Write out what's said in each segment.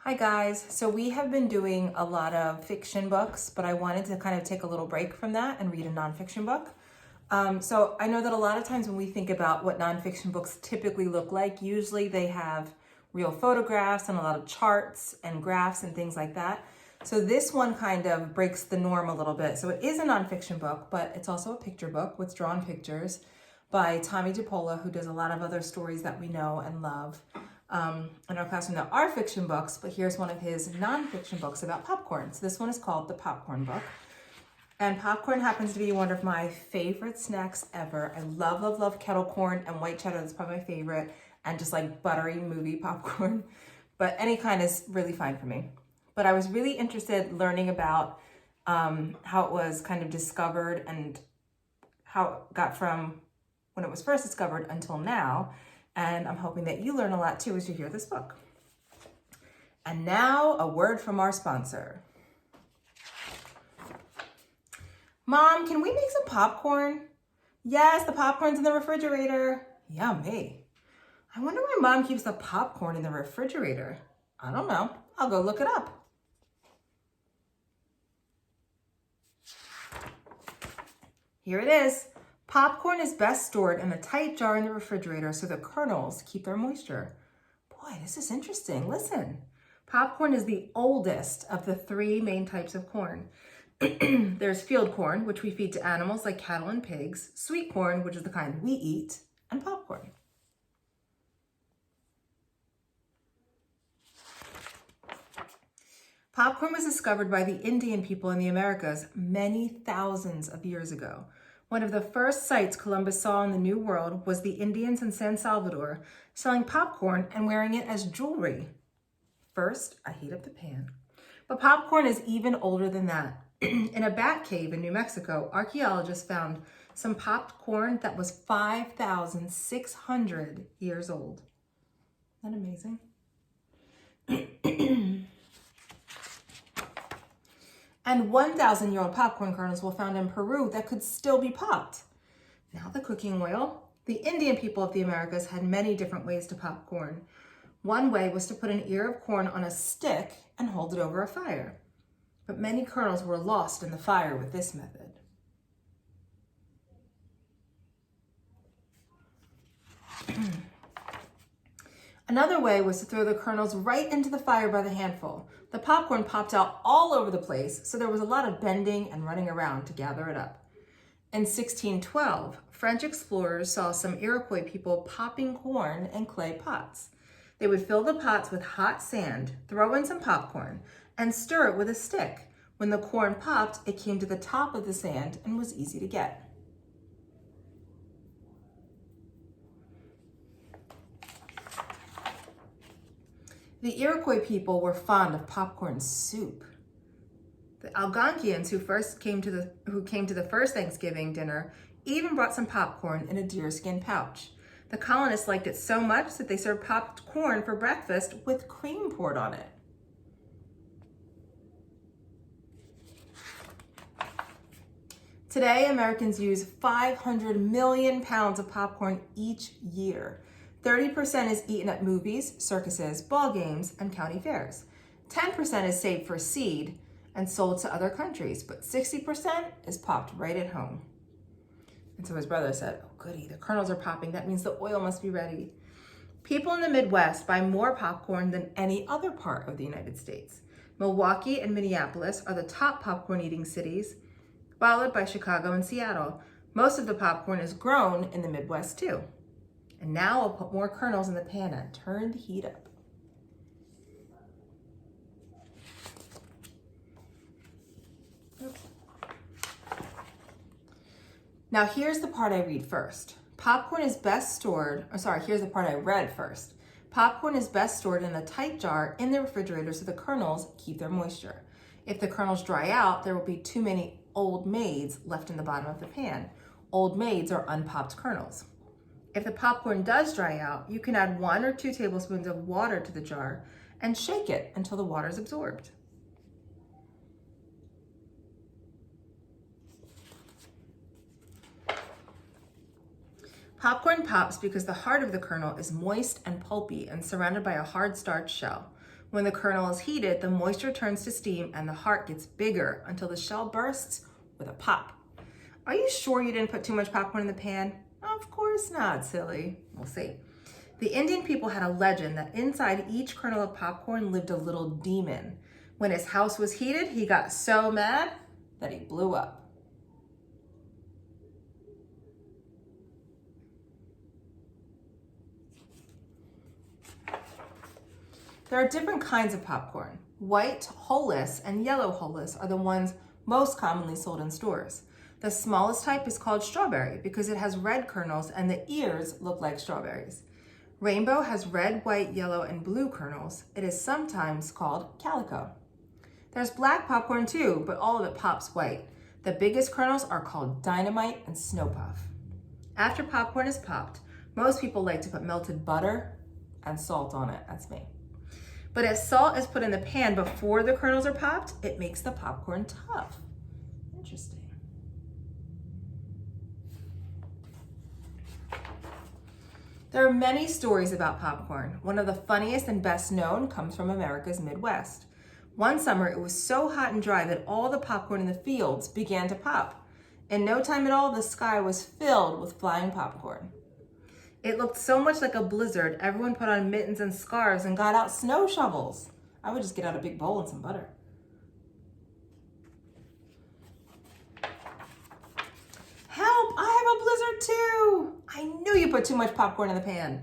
Hi guys, so we have been doing a lot of fiction books, but I wanted to kind of take a little break from that and read a nonfiction book. So I know that a lot of times when we think about what nonfiction books typically look like, usually they have real photographs and a lot of charts and graphs and things like that. So this one kind of breaks the norm a little bit. So it is a nonfiction book, but it's also a picture book with drawn pictures by Tommy DePola, who does a lot of other stories that we know and love. In our classroom, there are fiction books, but here's one of his nonfiction books about popcorn. So this one is called The Popcorn Book. And popcorn happens to be one of my favorite snacks ever. I love, love, love kettle corn, and white cheddar is probably my favorite, and just like buttery movie popcorn. But any kind is really fine for me. But I was really interested learning about how it was kind of discovered and how it got from when it was first discovered until now. And I'm hoping that you learn a lot too as you hear this book. And now a word from our sponsor. Mom, can we make some popcorn? Yes, the popcorn's in the refrigerator. Yummy. I wonder why Mom keeps the popcorn in the refrigerator. I don't know. I'll go look it up. Here it is. Popcorn is best stored in a tight jar in the refrigerator so the kernels keep their moisture. Boy, this is interesting. Listen. Popcorn is the oldest of the three main types of corn. There's field corn, which we feed to animals like cattle and pigs, sweet corn, which is the kind we eat, and popcorn. Popcorn was discovered by the Indian people in the Americas many thousands of years ago. One of the first sights Columbus saw in the New World was the Indians in San Salvador selling popcorn and wearing it as jewelry. First, I heat up the pan. But popcorn is even older than that. In a bat cave in New Mexico, archaeologists found some popped corn that was 5,600 years old. Isn't that amazing? And 1,000-year-old popcorn kernels were found in Peru that could still be popped. Now the cooking oil. The Indian people of the Americas had many different ways to pop corn. One way was to put an ear of corn on a stick and hold it over a fire. But many kernels were lost in the fire with this method. Another way was to throw the kernels right into the fire by the handful. The popcorn popped out all over the place, so there was a lot of bending and running around to gather it up. In 1612, French explorers saw some Iroquois people popping corn in clay pots. They would fill the pots with hot sand, throw in some popcorn, and stir it with a stick. When the corn popped, it came to the top of the sand and was easy to get. The Iroquois people were fond of popcorn soup. The Algonquians who came to the first Thanksgiving dinner even brought some popcorn in a deerskin pouch. The colonists liked it so much that they served popped corn for breakfast with cream poured on it. Today, Americans use 500 million pounds of popcorn each year. 30% is eaten at movies, circuses, ball games, and county fairs. 10% is saved for seed and sold to other countries, but 60% is popped right at home. And so his brother said, "Oh goody, the kernels are popping. That means the oil must be ready." People in the Midwest buy more popcorn than any other part of the United States. Milwaukee and Minneapolis are the top popcorn eating cities, followed by Chicago and Seattle. Most of the popcorn is grown in the Midwest too. And now I'll put more kernels in the pan and turn the heat up. Oops. Now here's the part I read first. Here's the part I read first. Popcorn is best stored in a tight jar in the refrigerator so the kernels keep their moisture. If the kernels dry out, there will be too many old maids left in the bottom of the pan. Old maids are unpopped kernels. If the popcorn does dry out, you can add 1 or 2 tablespoons of water to the jar and shake it until the water is absorbed. Popcorn pops because the heart of the kernel is moist and pulpy and surrounded by a hard starch shell. When the kernel is heated, the moisture turns to steam and the heart gets bigger until the shell bursts with a pop. Are you sure you didn't put too much popcorn in the pan? Of course not, silly. We'll see. The Indian people had a legend that inside each kernel of popcorn lived a little demon. When his house was heated, he got so mad that he blew up. There are different kinds of popcorn. White, hulless, and yellow hulless are the ones most commonly sold in stores. The smallest type is called strawberry because it has red kernels and the ears look like strawberries. Rainbow has red, white, yellow, and blue kernels. It is sometimes called calico. There's black popcorn too, but all of it pops white. The biggest kernels are called dynamite and snow puff. After popcorn is popped, most people like to put melted butter and salt on it. That's me. But if salt is put in the pan before the kernels are popped, it makes the popcorn tough. Interesting. There are many stories about popcorn. One of the funniest and best known comes from America's Midwest. One summer, it was so hot and dry that all the popcorn in the fields began to pop. In no time at all, the sky was filled with flying popcorn. It looked so much like a blizzard, everyone put on mittens and scarves and got out snow shovels. I would just get out a big bowl and some butter. Help, I have a blizzard too. I knew you put too much popcorn in the pan.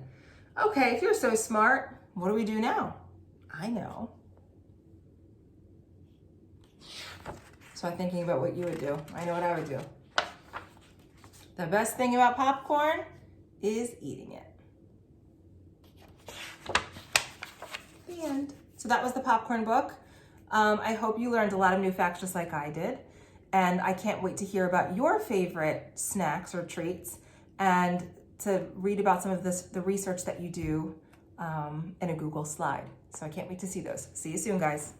Okay, if you're so smart, what do we do now? I know. So I'm thinking about what you would do. I know what I would do. The best thing about popcorn is eating it. The end. So that was the popcorn book. I hope you learned a lot of new facts just like I did. And I can't wait to hear about your favorite snacks or treats and to read about some of the research that you do in a Google slide. So I can't wait to see those. See you soon, guys.